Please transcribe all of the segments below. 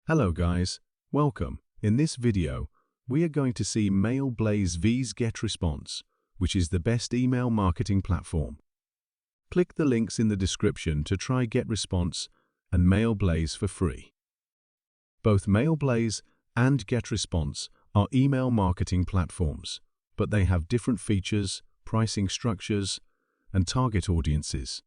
Hello guys, welcome. In this video, we are going to see Mailblaze vs GetResponse, which is the best email marketing platform. Click the links in the description to try GetResponse and Mailblaze for free. Both Mailblaze and GetResponse are email marketing platforms, but they have different features, pricing structures, and target audiences.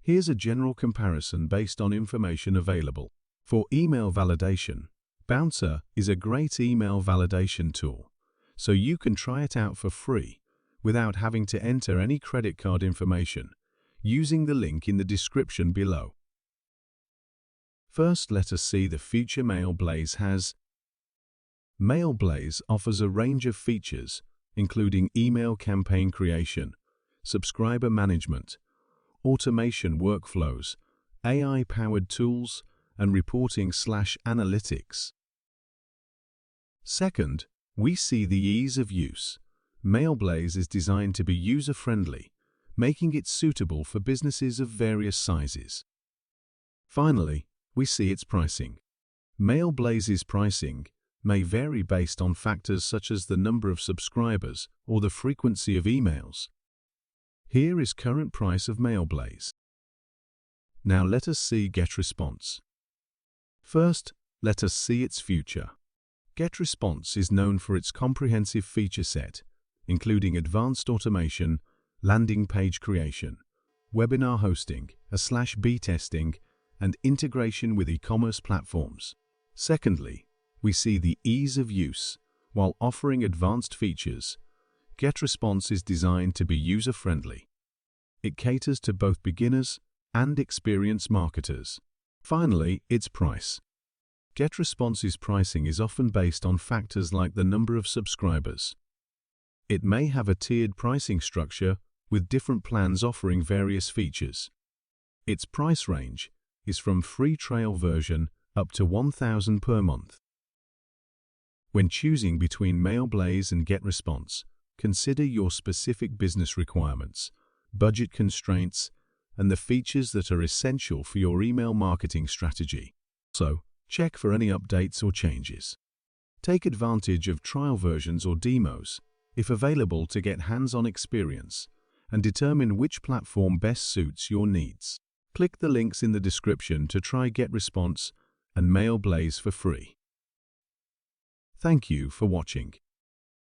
Here's a general comparison based on information available. For email validation, Bouncer is a great email validation tool, so you can try it out for free without having to enter any credit card information using the link in the description below. First, let us see the feature Mailblaze has. Mailblaze offers a range of features, including email campaign creation, subscriber management, automation workflows, AI-powered tools, and reporting/analytics. Second, we see the ease of use. Mailblaze is designed to be user-friendly, making it suitable for businesses of various sizes. Finally, we see its pricing. Mailblaze's pricing may vary based on factors such as the number of subscribers or the frequency of emails. Here is current price of Mailblaze. Now let us see GetResponse. First, let us see its future. GetResponse is known for its comprehensive feature set, including advanced automation, landing page creation, webinar hosting, /B testing, and integration with e-commerce platforms. Secondly, we see the ease of use. While offering advanced features, GetResponse is designed to be user-friendly. It caters to both beginners and experienced marketers. Finally, its price. GetResponse's pricing is often based on factors like the number of subscribers. It may have a tiered pricing structure with different plans offering various features. Its price range is from free trial version up to $1,000 per month. When choosing between Mailblaze and GetResponse, consider your specific business requirements, budget constraints, and the features that are essential for your email marketing strategy. So, check for any updates or changes. Take advantage of trial versions or demos, if available, to get hands-on experience and determine which platform best suits your needs. Click the links in the description to try GetResponse and Mailblaze for free. Thank you for watching.